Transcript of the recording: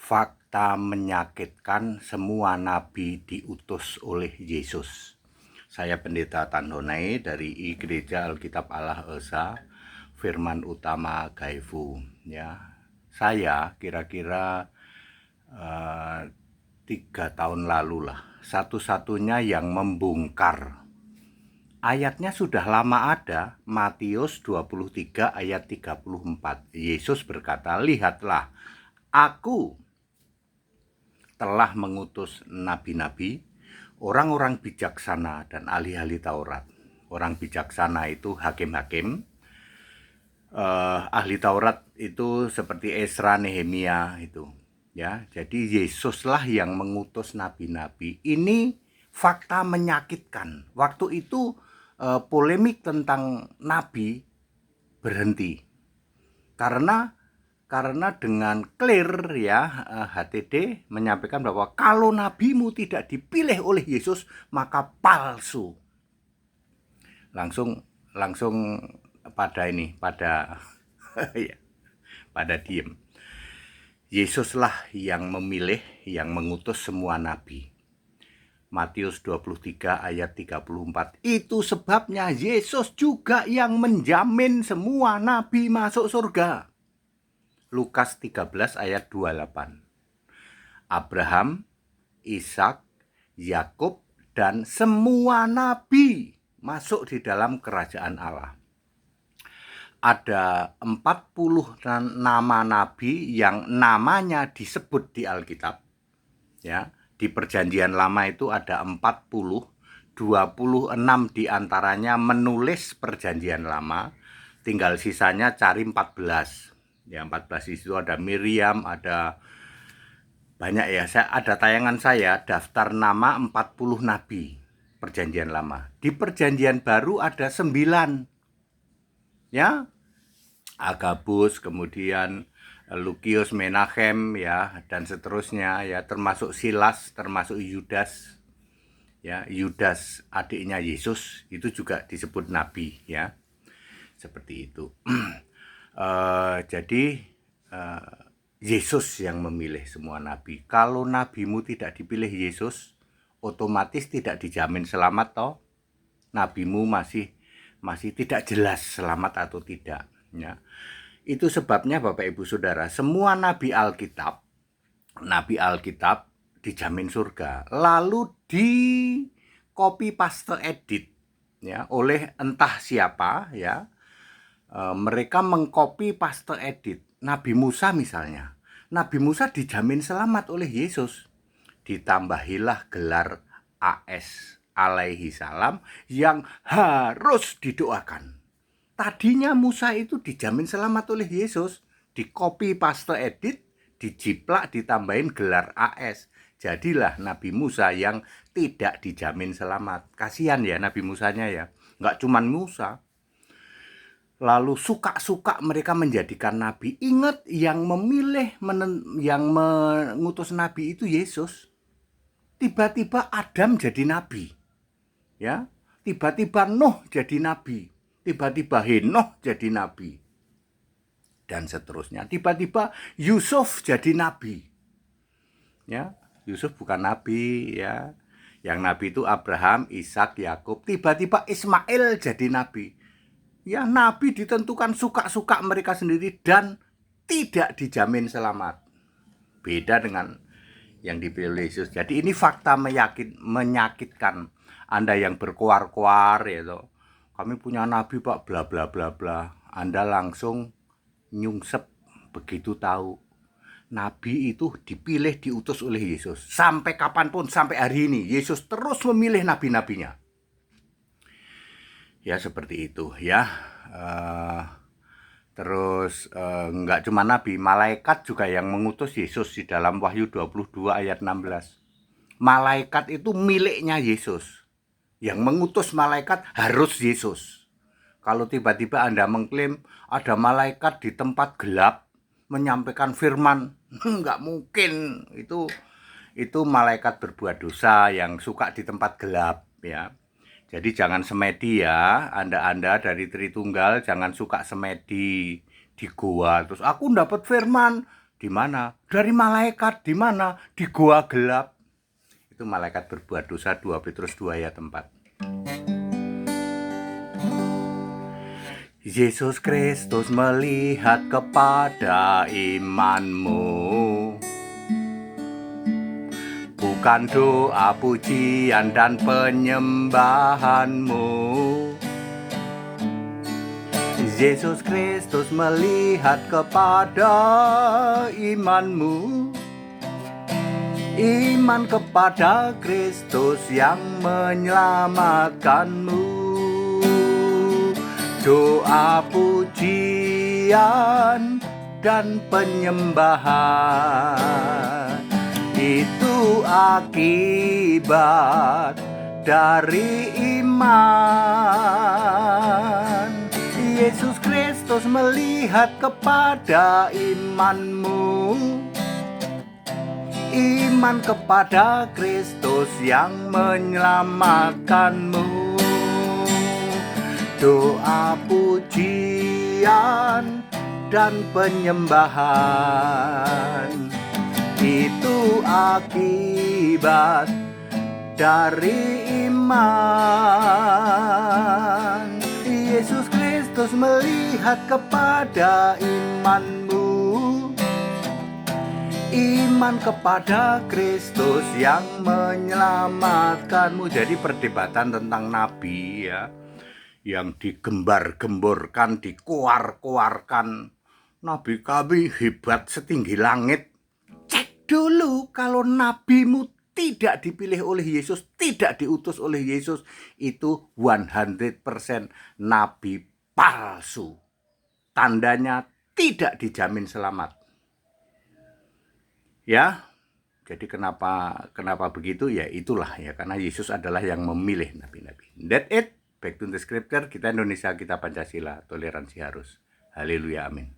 Fakta menyakitkan, semua nabi diutus oleh Yesus. Saya Pendeta Tandonai dari Gereja Alkitab Allah Esa, Firman Utama Gaifu. Ya, saya kira-kira 3 tahun lalu lah, satu-satunya yang membongkar. Ayatnya sudah lama ada, Matius 23 ayat 34. Yesus berkata, "Lihatlah, Aku telah mengutus nabi-nabi, orang-orang bijaksana dan ahli-ahli Taurat." Orang bijaksana itu hakim-hakim, ahli Taurat itu seperti Esra, Nehemia itu. Ya, jadi Yesuslah yang mengutus nabi-nabi. Ini fakta menyakitkan. Waktu itu polemik tentang nabi berhenti karena dengan clear ya, HTD menyampaikan bahwa kalau nabimu tidak dipilih oleh Yesus maka palsu. Langsung pada ya, pada diem. Yesuslah yang memilih, yang mengutus semua nabi. Matius 23 ayat 34. Itu sebabnya Yesus juga yang menjamin semua nabi masuk surga. Lukas 13 ayat 28. Abraham, Ishak, Yakub, dan semua nabi masuk di dalam kerajaan Allah. Ada 40 nama nabi yang namanya disebut di Alkitab. Ya, di Perjanjian Lama itu ada 40, 26 diantaranya menulis Perjanjian Lama, tinggal sisanya cari 14. Ya, 14 itu ada Miriam, ada banyak ya. Ada tayangan saya daftar nama 40 nabi Perjanjian Lama. Di Perjanjian Baru ada 9. Ya, Agabus, kemudian Lukius, Menachem ya, dan seterusnya ya, termasuk Silas, termasuk Yudas. Ya, Yudas adiknya Yesus itu juga disebut nabi ya. Seperti itu. Jadi Yesus yang memilih semua nabi. Kalau nabimu tidak dipilih Yesus, otomatis tidak dijamin selamat toh. Nabimu masih tidak jelas selamat atau tidak ya. Itu sebabnya Bapak Ibu Saudara, semua nabi Alkitab dijamin surga. Lalu di copy paste edit ya oleh entah siapa ya. Mereka mengcopy paste edit. Nabi Musa misalnya. Nabi Musa dijamin selamat oleh Yesus. Ditambahilah gelar AS alaihi salam yang harus didoakan. Tadinya Musa itu dijamin selamat oleh Yesus. Di copy paste edit, dijiplak, ditambahin gelar AS. Jadilah Nabi Musa yang tidak dijamin selamat. Kasihan ya Nabi Musanya ya. Nggak cuman Musa. Lalu suka-suka mereka menjadikan nabi. Ingat, yang memilih, yang mengutus nabi itu Yesus. Tiba-tiba Adam jadi nabi. Ya, tiba-tiba Nuh jadi nabi. Tiba-tiba Henoh jadi nabi. Dan seterusnya. Tiba-tiba Yusuf jadi nabi. Ya, Yusuf bukan nabi ya. Yang nabi itu Abraham, Ishak, Yakub. Tiba-tiba Ismail jadi nabi. Ya, nabi ditentukan suka-suka mereka sendiri dan tidak dijamin selamat. Beda dengan yang dipilih Yesus. Jadi ini fakta menyakitkan. Anda yang berkuar-kuar ya toh, kami punya nabi Pak, bla bla bla bla. Anda langsung nyungsep begitu tahu nabi itu dipilih, diutus oleh Yesus. Sampai kapanpun, sampai hari ini Yesus terus memilih nabi-nabinya. Ya, seperti itu ya. Terus enggak cuma nabi, malaikat juga yang mengutus Yesus di dalam Wahyu 22 ayat 16. Malaikat itu miliknya Yesus. Yang mengutus malaikat harus Yesus. Kalau tiba-tiba Anda mengklaim ada malaikat di tempat gelap menyampaikan firman, enggak mungkin. Itu malaikat berbuat dosa yang suka di tempat gelap ya. Jadi jangan semedi ya, Anda dari Tritunggal jangan suka semedi di goa. Terus aku dapat firman, Di mana? Dari malaikat. Di mana? Di gua gelap. Itu malaikat berbuat dosa, 2 Petrus 2 ayat 4. Yesus Kristus melihat kepada imanmu, bukan doa pujian dan penyembahanmu. Yesus Kristus melihat kepada imanmu, iman kepada Kristus yang menyelamatkanmu. Doa pujian dan penyembahan itu akibat dari iman. Yesus Kristus melihat kepada imanmu, iman kepada Kristus yang menyelamatkanmu. Doa pujian dan penyembahan itu akibat dari iman. Yesus Kristus melihat kepada imanmu, iman kepada Kristus yang menyelamatkanmu. Jadi perdebatan tentang nabi ya, yang digembar-gemborkan, dikoar-koarkan, nabi kami hebat setinggi langit. Cek dulu kalau nabimu tidak dipilih oleh Yesus, tidak diutus oleh Yesus, itu 100% nabi palsu. Tandanya tidak dijamin selamat. Ya, jadi kenapa begitu? Ya itulah ya, karena Yesus adalah yang memilih nabi-nabi. That's it. Back to the scripture, kita Indonesia, kita Pancasila, toleransi harus. Haleluya, amin.